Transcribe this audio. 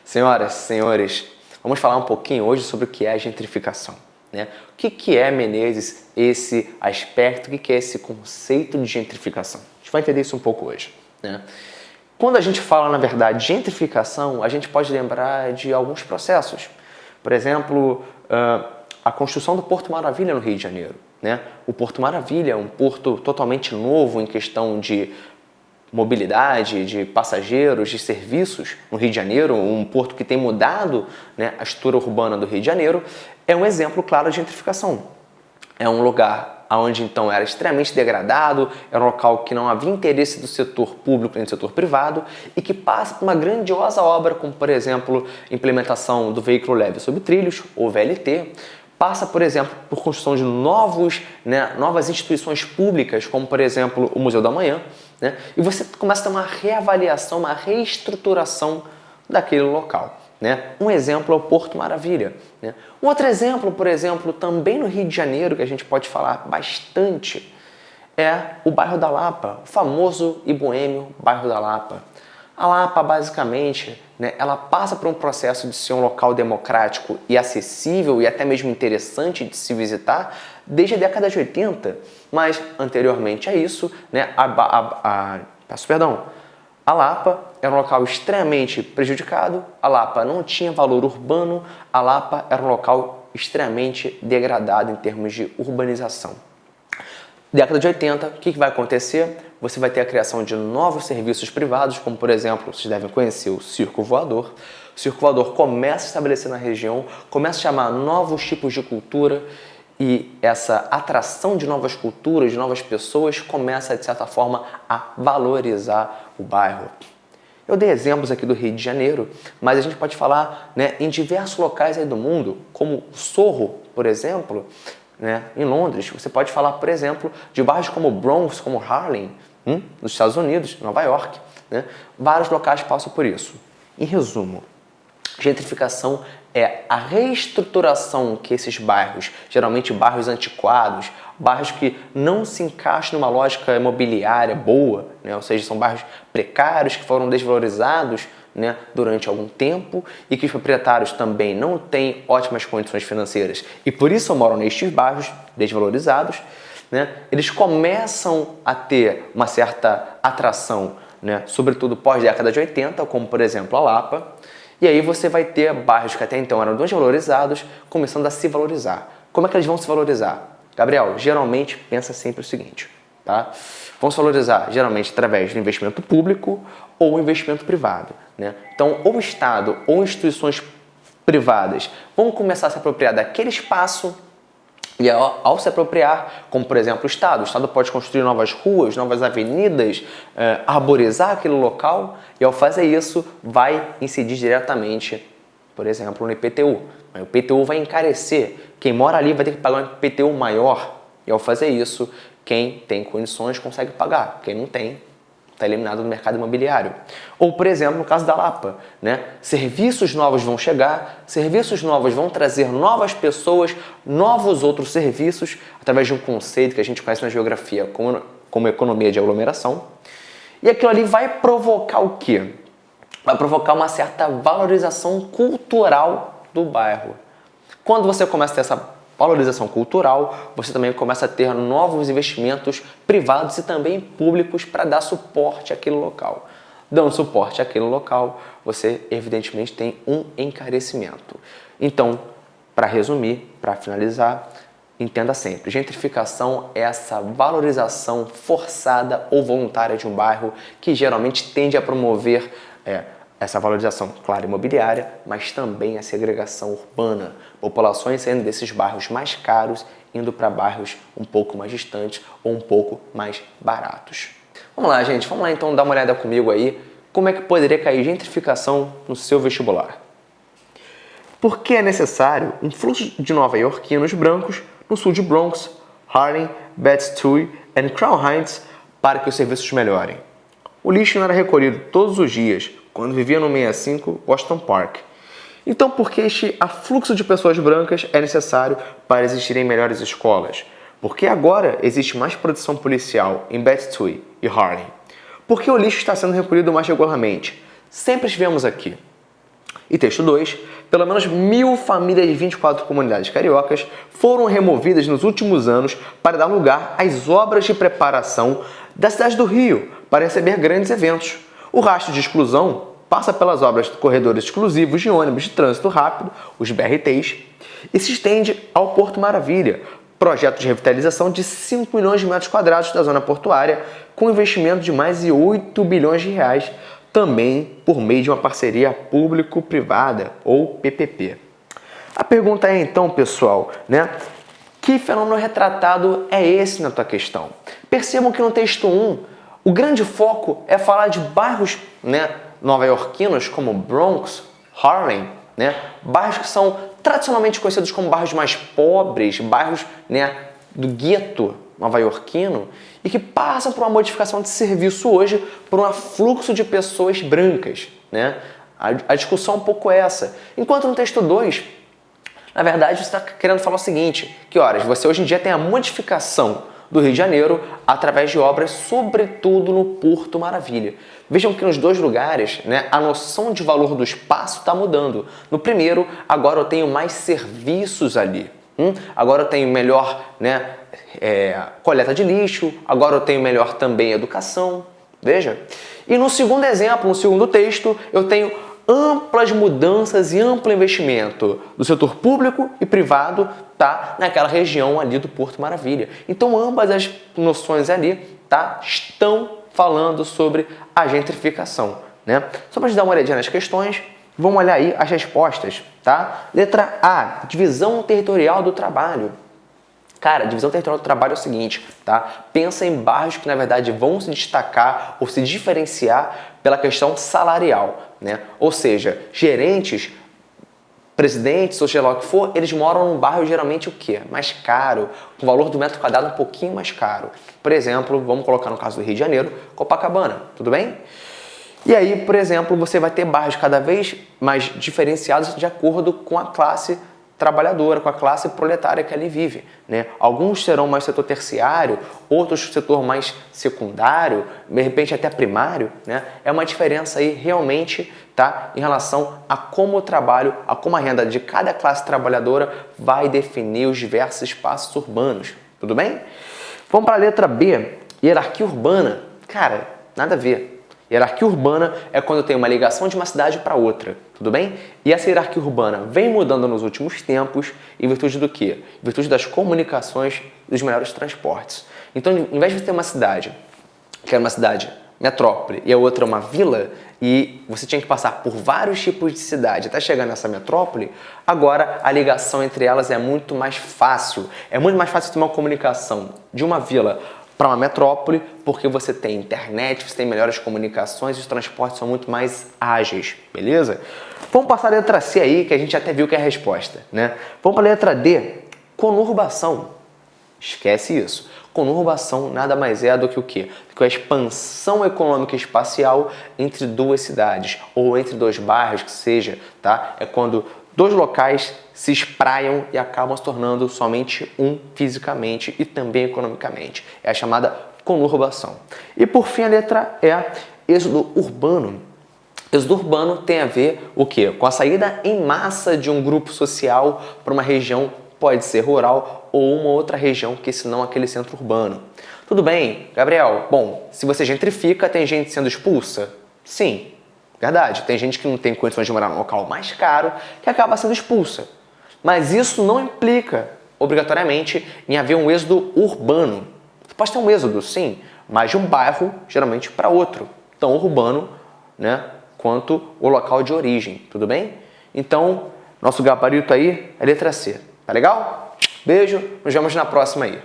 Senhoras, senhores, vamos falar um pouquinho hoje sobre o que é a gentrificação, né? O que é, Menezes, esse aspecto, o que é esse conceito de gentrificação? A gente vai entender isso um pouco hoje, né? Quando a gente fala, na verdade, gentrificação, a gente pode lembrar de alguns processos. Por exemplo, a construção do Porto Maravilha no Rio de Janeiro, né? O Porto Maravilha é um porto totalmente novo em questão de mobilidade, de passageiros, de serviços no Rio de Janeiro, um porto que tem mudado, né, a estrutura urbana do Rio de Janeiro, é um exemplo claro de gentrificação. É um lugar onde então era extremamente degradado, era um local que não havia interesse do setor público nem do setor privado e que passa por uma grandiosa obra, como por exemplo, implementação do veículo leve sobre trilhos, ou VLT, passa, por exemplo, por construção de novas instituições públicas, como por exemplo o Museu da Manhã, né? E você começa a ter uma reavaliação, uma reestruturação daquele local, né? Um exemplo é o Porto Maravilha, né? Um outro exemplo, por exemplo, também no Rio de Janeiro, que a gente pode falar bastante, é o bairro da Lapa, o famoso e boêmio bairro da Lapa. A Lapa, basicamente, né, ela passa por um processo de ser um local democrático e acessível e até mesmo interessante de se visitar desde a década de 80, mas anteriormente a isso, né, a Lapa era um local extremamente prejudicado, a Lapa não tinha valor urbano, a Lapa era um local extremamente degradado em termos de urbanização. Década de 80, o que vai acontecer? Você vai ter a criação de novos serviços privados, como por exemplo, vocês devem conhecer o Circo Voador. O Circo Voador começa a se estabelecer na região, começa a chamar novos tipos de cultura e essa atração de novas culturas, de novas pessoas, começa de certa forma a valorizar o bairro. Eu dei exemplos aqui do Rio de Janeiro, mas a gente pode falar, né, em diversos locais aí do mundo, como Sorro, por exemplo, né, em Londres. Você pode falar, por exemplo, de bairros como Bronx, como Harlem, nos Estados Unidos, Nova York, né? Vários locais passam por isso. Em resumo, gentrificação é a reestruturação que esses bairros, geralmente bairros antiquados, bairros que não se encaixam numa lógica imobiliária boa, né? Ou seja, são bairros precários que foram desvalorizados, né, durante algum tempo e que os proprietários também não têm ótimas condições financeiras e por isso moram nestes bairros desvalorizados, né? Eles começam a ter uma certa atração, né, sobretudo pós-década de 80, como por exemplo a Lapa, e aí você vai ter bairros que até então eram desvalorizados começando a se valorizar. Como é que eles vão se valorizar? Gabriel, geralmente pensa sempre o seguinte, tá? Vão se valorizar geralmente através do investimento público ou investimento privado, né? Então, ou o Estado ou instituições privadas vão começar a se apropriar daquele espaço e ao se apropriar, como por exemplo o Estado pode construir novas ruas, novas avenidas, arborizar aquele local e ao fazer isso vai incidir diretamente, por exemplo, no IPTU. O IPTU vai encarecer, quem mora ali vai ter que pagar um IPTU maior e ao fazer isso, quem tem condições consegue pagar, quem não tem está eliminado do mercado imobiliário. Ou, por exemplo, no caso da Lapa, né? Serviços novos vão chegar, serviços novos vão trazer novas pessoas, novos outros serviços, através de um conceito que a gente conhece na geografia como economia de aglomeração. E aquilo ali vai provocar o quê? Vai provocar uma certa valorização cultural do bairro. Quando você começa a ter essa valorização cultural, você também começa a ter novos investimentos privados e também públicos para dar suporte àquele local. Dando suporte àquele local, você evidentemente tem um encarecimento. Então, para resumir, para finalizar, entenda sempre, gentrificação é essa valorização forçada ou voluntária de um bairro que geralmente tende a promover essa valorização, claro, imobiliária, mas também a segregação urbana. Populações saindo desses bairros mais caros, indo para bairros um pouco mais distantes ou um pouco mais baratos. Vamos lá, gente. Vamos lá, então, dar uma olhada comigo aí. Como é que poderia cair gentrificação no seu vestibular? Por que é necessário um fluxo de nova-iorquinos brancos no sul de Bronx, Harlem, Bed-Stuy e Crown Heights para que os serviços melhorem? O lixo não era recolhido todos os dias quando vivia no 65 Washington Park. Então, por que este afluxo de pessoas brancas é necessário para existirem melhores escolas? Por que agora existe mais produção policial em Bed-Stuy e Harlem? Por que o lixo está sendo recolhido mais regularmente? Sempre estivemos aqui. E texto 2, pelo menos 1.000 famílias de 24 comunidades cariocas foram removidas nos últimos anos para dar lugar às obras de preparação da cidade do Rio para receber grandes eventos. O rastro de exclusão passa pelas obras de corredores exclusivos de ônibus de trânsito rápido, os BRTs, e se estende ao Porto Maravilha, projeto de revitalização de 5 milhões de metros quadrados da zona portuária, com investimento de mais de 8 bilhões de reais, também por meio de uma parceria público-privada, ou PPP. A pergunta é então, pessoal, que fenômeno retratado é esse na tua questão? Percebam que no texto 1, o grande foco é falar de bairros nova-iorquinos como Bronx, Harlem, bairros que são tradicionalmente conhecidos como bairros mais pobres, bairros do gueto nova-iorquino, e que passam por uma modificação de serviço hoje por um afluxo de pessoas brancas. A discussão é um pouco essa. Enquanto no texto 2, na verdade, você está querendo falar o seguinte, que você hoje em dia tem a modificação do Rio de Janeiro através de obras, sobretudo no Porto Maravilha. Vejam que nos dois lugares, a noção de valor do espaço está mudando. No primeiro, agora eu tenho mais serviços ali. Agora eu tenho melhor coleta de lixo, agora eu tenho melhor também educação. Veja. E no segundo exemplo, no segundo texto, eu tenho amplas mudanças e amplo investimento do setor público e privado naquela região ali do Porto Maravilha. Então ambas as noções ali estão falando sobre a gentrificação. Só para a gente dar uma olhadinha nas questões, vamos olhar aí as respostas. Letra A, divisão territorial do trabalho. Cara, divisão territorial do trabalho é o seguinte, Pensa em bairros que, na verdade, vão se destacar ou se diferenciar pela questão salarial, Ou seja, gerentes, presidentes, ou seja lá o que for, eles moram num bairro geralmente o quê? Mais caro, com o valor do metro quadrado um pouquinho mais caro. Por exemplo, vamos colocar no caso do Rio de Janeiro, Copacabana, tudo bem? E aí, por exemplo, você vai ter bairros cada vez mais diferenciados de acordo com a classe trabalhadora, com a classe proletária que ali vive. Alguns serão mais setor terciário, outros setor mais secundário, de repente até primário. É uma diferença aí realmente em relação a como o trabalho, a como a renda de cada classe trabalhadora vai definir os diversos espaços urbanos. Tudo bem? Vamos para a letra B, hierarquia urbana. Cara, nada a ver. Hierarquia urbana é quando eu tenho uma ligação de uma cidade para outra, tudo bem? E essa hierarquia urbana vem mudando nos últimos tempos em virtude do quê? Em virtude das comunicações e dos melhores transportes. Então, em vez de ter uma cidade, que era uma cidade metrópole, e a outra uma vila, e você tinha que passar por vários tipos de cidade até chegar nessa metrópole, agora a ligação entre elas é muito mais fácil. É muito mais fácil ter uma comunicação de uma vila para uma metrópole, porque você tem internet, você tem melhores comunicações e os transportes são muito mais ágeis, beleza? Vamos passar a letra C aí, que a gente até viu que é a resposta, Vamos para a letra D, conurbação. Esquece isso. Conurbação nada mais é do que o quê? Do que a expansão econômica e espacial entre duas cidades, ou entre dois bairros, que seja, É quando dois locais se espraiam e acabam se tornando somente um fisicamente e também economicamente. É a chamada conurbação. E por fim a letra E, êxodo urbano. Êxodo urbano tem a ver o quê? Com a saída em massa de um grupo social para uma região, pode ser rural ou uma outra região que senão aquele centro urbano. Tudo bem, Gabriel? Bom, se você gentrifica, tem gente sendo expulsa? Sim. Verdade, tem gente que não tem condições de morar num local mais caro que acaba sendo expulsa. Mas isso não implica, obrigatoriamente, em haver um êxodo urbano. Você pode ter um êxodo, sim, mas de um bairro, geralmente, para outro. Tão urbano, quanto o local de origem, tudo bem? Então, nosso gabarito aí é letra C. Tá legal? Beijo, nos vemos na próxima aí.